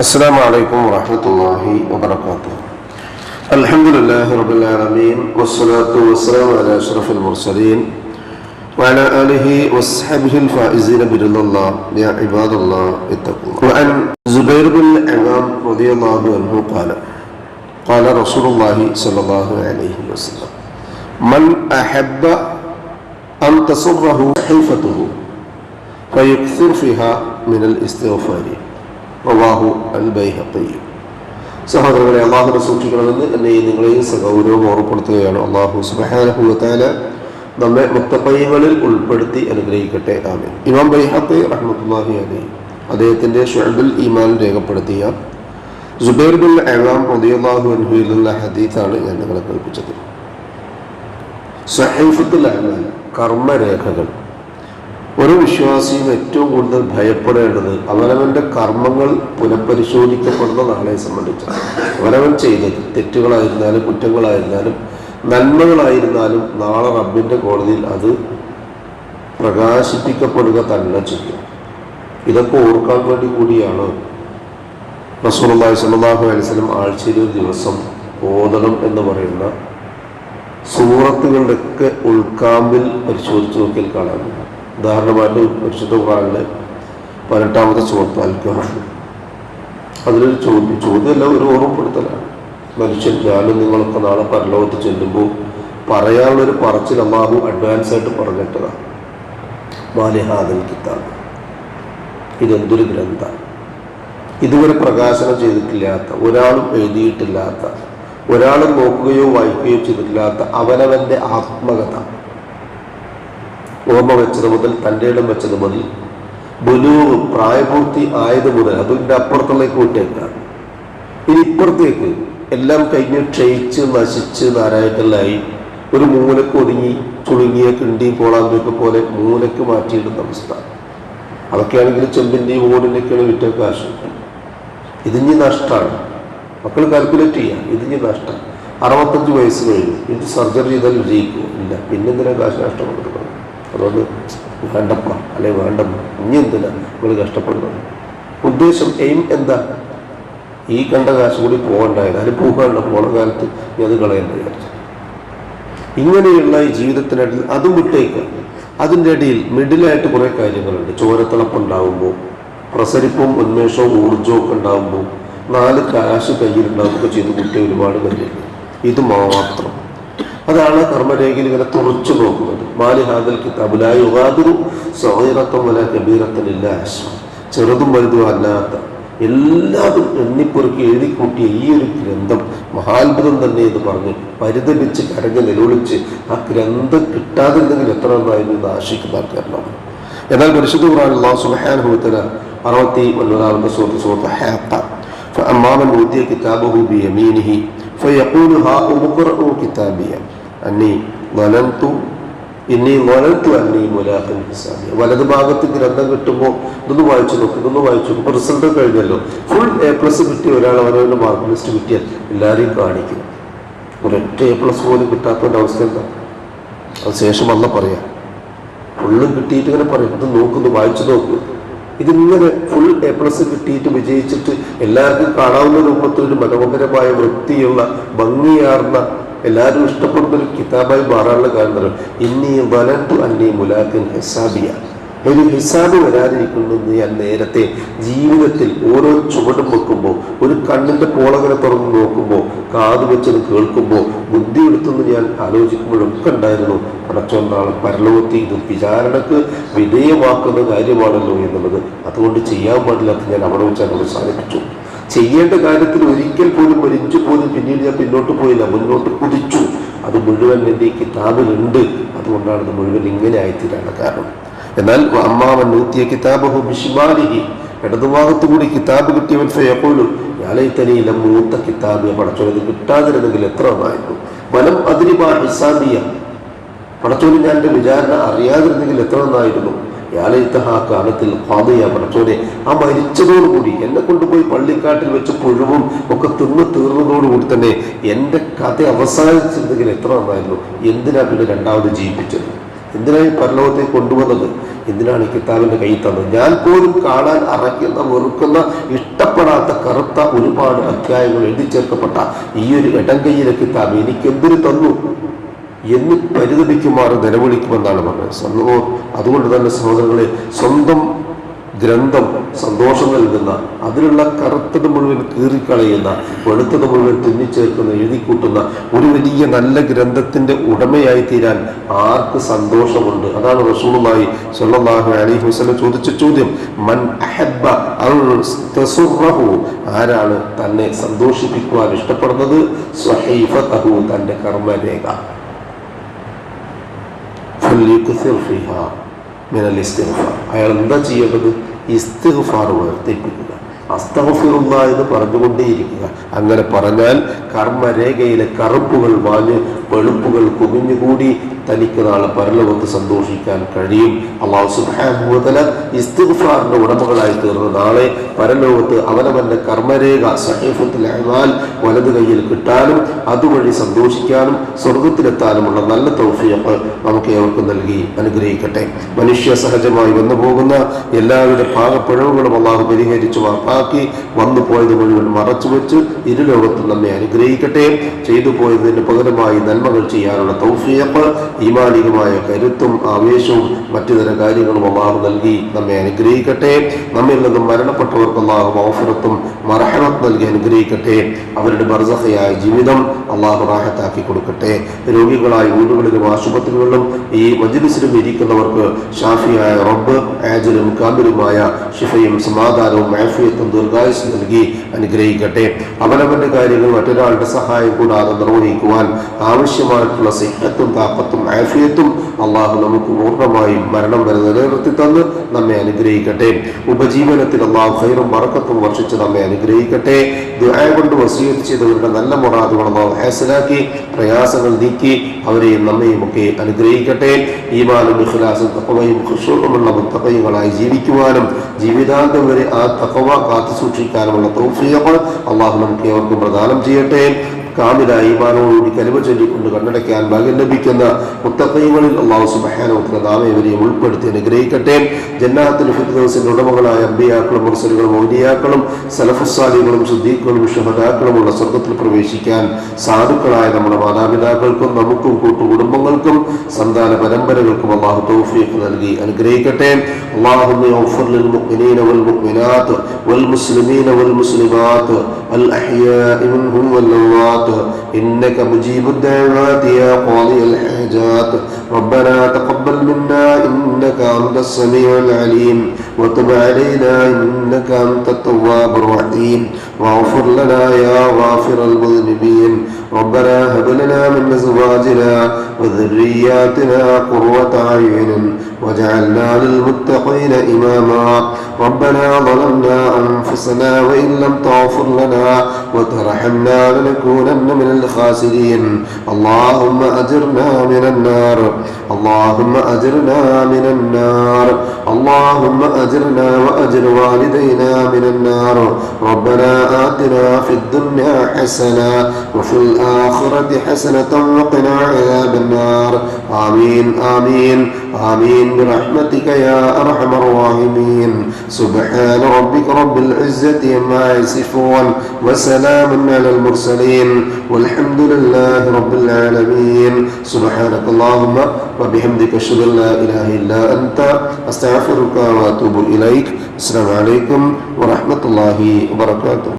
السلام عليكم ورحمة الله وبركاته. الحمد لله رب العالمين والصلاة والسلام على أشرف المرسلين وعلى آله وصحبه الفائزين برضا الله. يا عباد الله اتقوا الله. وعن زبير بن العوام رضي الله عنه قال رسول الله صلى الله عليه وسلم: من أحب أن تسره صحيفته فيكثر فيها من الاستغفار. റവാഹു അൽ ബൈഹഖി. സഹോദരങ്ങളെ, അള്ളാഹുവിനെ സൂക്ഷിക്കണമെന്ന് എന്നെയും നിങ്ങളെയും സഗൗരവം ഓർമ്മപ്പെടുത്തുകയാണ്. അള്ളാഹു സുബ്ഹാനഹു വ തആല നമ്മെ മുത്തഖീങ്ങളിൽ ഉൾപ്പെടുത്തി അനുഗ്രഹിക്കട്ടെ. ആമീൻ. ഇമാം ബൈഹഖി റഹ്മത്തുള്ളാഹി അലൈഹി അദ്ദേഹത്തിന്റെ ശുഅബുൽ ഈമാൻ രേഖപ്പെടുത്തിയ സുബൈർ ബിൻ അവ്വാം റളിയല്ലാഹു അൻഹുവിൽ നിന്നുള്ള ഹദീസാണ് ഞാൻ നിങ്ങളെ കേൾപ്പിച്ചത്. സഹീഫത്തുൽ അഅ്മാൽ, കർമ്മരേഖകൾ. ഒരു വിശ്വാസിയും ഏറ്റവും കൂടുതൽ ഭയപ്പെടേണ്ടത് അവനവൻ്റെ കർമ്മങ്ങൾ പുനഃപരിശോധിക്കപ്പെടുന്ന നാളെ സംബന്ധിച്ചാണ്. അവനവൻ ചെയ്തത് തെറ്റുകളായിരുന്നാലും കുറ്റങ്ങളായിരുന്നാലും നന്മകളായിരുന്നാലും നാളെ റബ്ബിൻ്റെ കോടതിയിൽ അത് പ്രകാശിപ്പിക്കപ്പെടുക തന്നെ ചെയ്യും. ഇതൊക്കെ ഓർക്കാൻ വേണ്ടി കൂടിയാണ് റസൂലുള്ളാഹി സ്വല്ലല്ലാഹു അലൈഹി വസല്ലം ആഴ്ചയിൽ ഒരു ദിവസം ഓതണം എന്ന് പറയുന്ന സൂറത്തുകളുടെയൊക്കെ ഉൾക്കാമ്പിൽ പരിശോധിച്ച് നോക്കിയാൽ കാണാൻ. ഉദാഹരണമായിട്ട് പരിശുദ്ധ ഖുർആനിലെ 18-ാമത്തെ സൂറത്ത് അൽ കഹ്ഫ്, അതിലൊരു ചോദ്യമല്ല, ഒരു ഓർമ്മപ്പെടുത്തലാണ്. മനുഷ്യൻ, ഞാനും നിങ്ങളൊക്കെ നാളെ പരലോകത്ത് ചെല്ലുമ്പോൾ പറയാനുള്ളൊരു പറച്ചിൽ അല്ലാഹു അഡ്വാൻസ് ആയിട്ട് പറഞ്ഞിട്ടതാണ്. മാലിഹാദൽ കിതാബ്, ഇതെന്തൊരു ഗ്രന്ഥം, ഇതുവരെ പ്രകാശനം ചെയ്തിട്ടില്ലാത്ത, ഒരാളും എഴുതിയിട്ടില്ലാത്ത, ഒരാളും നോക്കുകയോ വായിക്കുകയോ ചെയ്തിട്ടില്ലാത്ത അവനവൻ്റെ ആത്മകഥ, ഓർമ്മ വെച്ചത് മുതൽ, തൻ്റെ ഇടം വെച്ചത് മുതൽ, ബുലൂഗ് പ്രായപൂർത്തി ആയത് മുതൽ, അതിൻ്റെ അപ്പുറത്തുള്ളേക്ക് വിട്ടേക്കാണ്. ഇനി ഇപ്പുറത്തേക്ക് എല്ലാം കഴിഞ്ഞ് ക്ഷയിച്ച് നശിച്ച് നാരായട്ടല്ലായി ഒരു മൂലക്ക് ഒതുങ്ങി ചുളുങ്ങിയ കിണ്ടിയും കോളാമ്പിയൊക്കെ പോലെ മൂലക്ക് മാറ്റിയിടുന്ന അവസ്ഥ. അതൊക്കെയാണെങ്കിൽ ചെമ്പിൻ്റെയും ഓടിൻ്റെയൊക്കെയാണ് വിറ്റ കാശ്. ഇതിഞ്ഞ് നഷ്ടമാണ്. മക്കൾ കാൽക്കുലേറ്റ് ചെയ്യാം. ഇതിഞ്ഞ് നഷ്ടം. 65 വയസ്സ് കഴിഞ്ഞു, ഇത് സർജറി ചെയ്താൽ വിജയിക്കുമോ? ഇല്ല. പിന്നെന്തിനാ കാശ് നഷ്ടം കൊടുക്കണം? അതുകൊണ്ട് വേണ്ടപ്പ, അല്ലെ വേണ്ടമ്മ, ഇനി എന്തിനാ നിങ്ങൾ കഷ്ടപ്പെടുന്നത്? ഉദ്ദേശം, എയിം എന്താ? ഈ കണ്ട കാശ് കൂടി പോകണ്ടായത്, അതിന് പോകാണ്ട് പോണ കാലത്ത് നീ അത് കളയേണ്ട വിചാരിച്ചു. ഇങ്ങനെയുള്ള ഈ ജീവിതത്തിനിടയിൽ അതും വിട്ടേക്കുക. അതിൻ്റെ ഇടയിൽ മിഡിലായിട്ട് കുറേ കാര്യങ്ങളുണ്ട്. ചോരത്തിളപ്പുണ്ടാകുമ്പോൾ, പ്രസരിപ്പും ഉന്മേഷവും ഊർജവും ഒക്കെ ഉണ്ടാകുമ്പോൾ, 4 കാശ് കയ്യിലുണ്ടാവുകയൊക്കെ ചെയ്ത് കുട്ടിയെ ഒരുപാട് കാര്യമുണ്ട്. ഇത് മാത്രം, അതാണ് കർമ്മരേഖയിൽ ഇങ്ങനെ തുറച്ചു നോക്കുന്നത്. മാലിഹാദൽ കിതാബ് ലാ യുഗാദിറു സഗീറത്തൻ വലാ കബീറത്തൻ ഇല്ലാ അഹ്സാഹാ. ചെറുതും വലുതും അല്ലാത്ത എല്ലാതും എണ്ണിപ്പൊറുക്കി എഴുതിക്കൂട്ടിയ ഈ ഒരു ഗ്രന്ഥം മഹാത്ഭുതം തന്നെ എന്ന് പറഞ്ഞ് പരിതപിച്ച് കരഞ്ഞ് നിലവിളിച്ച് ആ ഗ്രന്ഥം കിട്ടാതിരുന്നെങ്കിൽ എത്ര നന്നായിരുന്നു എന്ന് ആശിക്കുന്ന ആൾക്കാരനാണ്. എന്നാൽ പരിശുദ്ധ ഖുർആനിൽ അല്ലാഹു സുബ്ഹാനഹു വ തആല 69-ാമത്തെ സൂറത്ത് ഹാഖ, فأما من أوتي كتابه بيمينه فيقول هاؤم اقرءوا كتابي إني ظننت أني ملاق حسابي. വലത് ഭാഗത്ത് ഗ്രന്ഥം കിട്ടുമ്പോൾ ഇതൊന്ന് വായിച്ചു നോക്കും, ഇതൊന്ന് വായിച്ചു നോക്കും. ഇപ്പോൾ റിസൾട്ട് കഴിഞ്ഞല്ലോ. ഫുൾ A+ കിട്ടിയ ഒരാൾ അവനവൻ്റെ മാർക്ക് ലിസ്റ്റ് കിട്ടിയാൽ എല്ലാവരെയും കാണിക്കും. ഒരൊറ്റ A+ പോലും കിട്ടാത്തവൻ്റെ അവസ്ഥ എന്താ? അത് ശേഷം വന്ന പറയാം. ഫുള്ളും കിട്ടിയിട്ട് ഇങ്ങനെ പറയും, ഇത് നോക്കുന്നു, വായിച്ചു നോക്കൂ. ഇതിങ്ങനെ ഫുൾ A+ കിട്ടിയിട്ട് വിജയിച്ചിട്ട് എല്ലാവർക്കും കാണാവുന്ന രൂപത്തിൽ ഒരു മനോഹരമായ വൃത്തിയുള്ള ഭംഗിയാർന്ന എല്ലാവരും ഇഷ്ടപ്പെടുന്ന ഒരു കിതാബായി മാറാനുള്ള കാരണം ഇന്നി വലന്തു അന്നി മുലാഖിൻ ഹിസാബിയ. ഒരു ഹിസാബ് വരാതിരിക്കുന്നത് ഞാൻ നേരത്തെ ജീവിതത്തിൽ ഓരോ ചുവടും വെക്കുമ്പോൾ, ഒരു കണ്ണിൻ്റെ പോളങ്ങനെ തുറന്ന് നോക്കുമ്പോൾ, കാത് വെച്ചത് കേൾക്കുമ്പോൾ, ബുദ്ധി എടുത്തെന്ന് ഞാൻ ആലോചിക്കുമ്പോഴൊക്കെ ഉണ്ടായിരുന്നു പടച്ചൊന്നാൾ പരലോകത്ത് ഇത് വിചാരണക്ക് വിധേയമാക്കുന്ന കാര്യമാണല്ലോ എന്നുള്ളത്. അതുകൊണ്ട് ചെയ്യാൻ പാടില്ലാത്ത ഞാൻ അവിടെ വെച്ച് അവസാനിപ്പിച്ചു. ചെയ്യേണ്ട കാര്യത്തിൽ ഒരിക്കൽ പോലും ഒരു ഇഞ്ച് പോലും പിന്നീട് ഞാൻ പിന്നോട്ട് പോയില്ല, മുന്നോട്ട് കുതിച്ചു. അത് മുഴുവൻ എൻ്റെ ഈ കിതാബിലുണ്ട്. അതുകൊണ്ടാണ് ഇത് മുഴുവൻ ഇങ്ങനെ ആയിത്തീരാനുള്ള കാരണം. എന്നാൽ അമ്മാവൻ നൂത്തിയ കിതാബഹു ബിശിമാലിഹി, ഇടതുഭാഗത്തു കൂടി കിതാബ് കിട്ടിയവൻ ഫയഖൂലു യാ ലൈതനി ലം ഊത കിതാബിയ, പടച്ചോനെ കിട്ടാതിരുന്നെങ്കിൽ എത്ര നന്നായിരുന്നു. വലം അദ്രി മാ ഹിസാബിയ, പടച്ചോനെ ഞാൻ എൻ്റെ വിചാരണ അറിയാതിരുന്നെങ്കിൽ എത്ര നന്നായിരുന്നു. യാ ലൈതഹാ കാനത്തിൽ ഖാദിയ, പടച്ചോനെ ആ മരിച്ചതോടുകൂടി എന്നെ കൊണ്ടുപോയി പള്ളിക്കാട്ടിൽ വെച്ച് പുഴുവും ഒക്കെ തീർന്നതോടുകൂടി തന്നെ എൻ്റെ കഥ അവസാനിച്ചിരുന്നെങ്കിൽ എത്ര നന്നായിരുന്നു. എന്തിനാ പിന്നെ രണ്ടാമത് ജീവിപ്പിച്ചത്? എന്തിനായി പരലോകത്തേക്ക് കൊണ്ടുവന്നത്? എന്തിനാണ് ഈ കിതാബിൻ്റെ കയ്യിൽ തന്നത്? ഞാൻ പോലും കാണാൻ അറയ്ക്കുന്ന, വെറുക്കുന്ന, ഇഷ്ടപ്പെടാത്ത കറുത്ത ഒരുപാട് അധ്യായങ്ങൾ എഴുതി ചേർക്കപ്പെട്ട ഈ ഒരു ഇടംകൈയിലെ കിതാബ് എനിക്ക് എന്തിനു തന്നു എന്ന് പരിതപിക്കുമാറ് നിലവിളിക്കുമെന്നാണ് പറഞ്ഞത്. അതുകൊണ്ട് തന്നെ സഹോദരങ്ങളെ, സ്വന്തം ഗ്രന്ഥം സന്തോഷം നൽകുന്ന, അതിലുള്ള കറുത്തത് മുഴുവൻ കീറിക്കളയുന്ന, വെളുത്തത് മുഴുവൻ തുന്നിച്ചേർക്കുന്ന, എഴുതിക്കൂട്ടുന്ന ഒരു വലിയ നല്ല ഗ്രന്ഥത്തിന്റെ ഉടമയായി തീരാൻ ആർക്ക് സന്തോഷമുണ്ട്? അതാണ് റസൂലുള്ളാഹി സ്വല്ലല്ലാഹു അലൈഹി വസല്ലം ചോദിച്ച ചോദ്യം. മൻ അഹബ്ബ അൻ തസുറഹു, ആരാണ് തന്നെ സന്തോഷിപ്പിക്കുവാൻ ഇഷ്ടപ്പെടുന്നത്? സ്വഹീഫതഹു, തന്റെ കർമ്മരേഖ. ഫല്യുക്സിർ ഫീഹാ മിനൽ ഇസ്തിഗ്ഫാർ, അയാൾ എന്താ ചെയ്യേണ്ടത്? ഇസ്തിഗ്ഫാർ വർദ്ധിപ്പിക്കുക, അസ്തഗ്ഫിറുല്ലാഹ് എന്ന് പറഞ്ഞുകൊണ്ടേയിരിക്കുക. അങ്ങനെ പറഞ്ഞാൽ കർമ്മരേഖയിലെ കറുപ്പുകൾ മാഞ്ഞ് വെളുപ്പുകൾ കുമിഞ്ഞുകൂടി തനിക്ക് നാളെ പരലോകത്ത് സന്തോഷിക്കാൻ കഴിയും. അല്ലാഹു സുബ്ഹാനഹു വ തആല ഇസ്തിഗ്ഫാറിന്റെ ഉടമകളായി തീർന്ന നാളെ പരലോകത്ത് അവനവന്റെ കർമ്മരേഖ സഹീഫത്തുൽ അഅ്മാൽ വലത് കയ്യിൽ കിട്ടാനും അതുവഴി സന്തോഷിക്കാനും സ്വർഗത്തിലെത്താനുമുള്ള നല്ല തൗഫീഖ് നമുക്ക് ഏവർക്കും നൽകി അനുഗ്രഹിക്കട്ടെ. മനുഷ്യ സഹജമായി വന്നു പോകുന്ന എല്ലാവിധ പാകപ്പിഴവുകളും അല്ലാഹു പരിഹരിച്ചു മാപ്പാക്കി വന്നു പോയത് മുഴുവൻ മറച്ചുവെച്ച് ഇരുലോകത്തും നമ്മെ അനുഗ്രഹിക്കട്ടെ. ചെയ്തു പോയതിന് പകരമായി നന്മകൾ ചെയ്യാനുള്ള തൗഫീഖ്, ഈമാനികമായ കരുത്തും ആവേശവും മറ്റു തരം കാര്യങ്ങളും അല്ലാഹു നൽകി നമ്മെ അനുഗ്രഹിക്കട്ടെ. നമ്മിൽ നിന്നും മരണപ്പെട്ടവർക്ക് അല്ലാഹു മഗ്ഫിറത്തും മർഹമത്ത് നൽകി അനുഗ്രഹിക്കട്ടെ. അവരുടെ ബർസഖയായ ജീവിതം അല്ലാഹു റാഹത്താക്കി കൊടുക്കട്ടെ. രോഗികളായ വീടുകളിലും ആശുപത്രികളിലും ഈ മജ്ലിസിലും ഇരിക്കുന്നവർക്ക് ഷാഫിയായ റബ്ബ് ആജിലും കാമിലുമായ ശിഫയും സമാധാനവും ആഫിയത്തും ദീർഘായുസ്സും നൽകി അനുഗ്രഹിക്കട്ടെ. അവനവന്റെ കാര്യങ്ങൾ മറ്റൊരാളുടെ സഹായം കൂടാതെ നിർവഹിക്കുവാൻ ആവശ്യമായിട്ടുള്ള സിഹ്ഹത്തും താഖത്തും ആഫിയത്തും അല്ലാഹു നമുക്ക് പൂർണ്ണമായും മരണം വരെ നിലനിർത്തി തന്ന് നമ്മെ അനുഗ്രഹിക്കട്ടെ. ഉപജീവനത്തിൽ അല്ലാഹു ഖൈറും ബറക്കത്തും വർഷിച്ച് നമ്മെ അനുഗ്രഹിക്കട്ടെ. ദുആ കൊണ്ട് വസിയത്ത് ചെയ്തവരുടെ നല്ല മുറാദുകൾ അല്ലാഹു ഹാസിലാക്കി പ്രയാസങ്ങൾ നീക്കി അവരെയും നമ്മയും ഒക്കെ അനുഗ്രഹിക്കട്ടെ. ഈമാനും ഇഖ്ലാസും തഖ്വയും ഖുശൂഉമുള്ള മുത്തഖീങ്ങളായി ജീവിക്കുവാനും ജീവിതാന്തം വരെ ആ തഖ്വ കാത്തു സൂക്ഷിക്കാനുമുള്ള തൗഫീഖ് അല്ലാഹു നമുക്ക് ഏവർക്കും പ്രദാനം ചെയ്യട്ടെ. കാമിലായ ഈമാനോടുകൂടി കലിമ ചൊല്ലിക്കൊണ്ട് കണ്ണടയ്ക്കാൻ ഭാഗ്യം ലഭിക്കുന്ന മുത്തഖീങ്ങളിൽ അല്ലാഹു സുബ്ഹാനഹു വ തആല നാം ഇവരെയും ഉൾപ്പെടുത്തി അനുഗ്രഹിക്കട്ടെ. ജന്നാത്തുൽ ഫിർദൗസിന്റെ ഉടമകളായ അംബിയാക്കളും മുർസലുകളും ഔലിയാക്കളും സലഫുസ് സാലിഹുകളും സിദ്ദീഖുകളും ശുഹദാക്കളുമുള്ള സ്വർഗ്ഗത്തിൽ പ്രവേശിക്കാൻ സാധുക്കളായ നമ്മുടെ മാതാപിതാക്കൾക്കും നമുക്കും കൂട്ടുകുടുംബങ്ങൾക്കും സന്താന പരമ്പരകൾക്കും അല്ലാഹു തൗഫീഖ് നൽകി അനുഗ്രഹിക്കട്ടെ. അല്ലാഹുമ്മ ഗ്ഫിർ ലിൽ മുഅ്മിനീന വൽ മുഅ്മിനാത്ത് വൽ മുസ്ലിമീന വൽ മുസ്ലിമാത്ത് അൽ അഹ്യാഇ മിൻഹും വൽ അംവാത്ത് إنك مجيب الدعوات يا قاضي الحاجات ربنا تقبل منا إنك أنت السميع العليم وتب علينا إنك أنت التواب الرحيم واغفر لنا يا غافر المذنبين ربنا هب لنا من أزواجنا وذرياتنا قرة أعين وجعلنا للمتقين إماما ربنا ظلمنا أنفسنا وإن لم تغفر لنا وترحمنا لنكونن من الخاسرين اللهم أجرنا من النار اللهم أجرنا من النار اللهم أجرنا وأجر والدينا من النار ربنا آتنا في الدنيا حسنة وفي الآخرة حسنة وقنا عذاب النار آمين آمين آمين برحمتك يا أرحم الراحمين سبحان ربك رب العزة عما يصفون وسلام على المرسلين والحمد لله رب العالمين سبحانك اللهم وبحمدك أشهد أن لا إله إلا أنت أستغفرك وأتوب إليك السلام عليكم ورحمة الله وبركاته.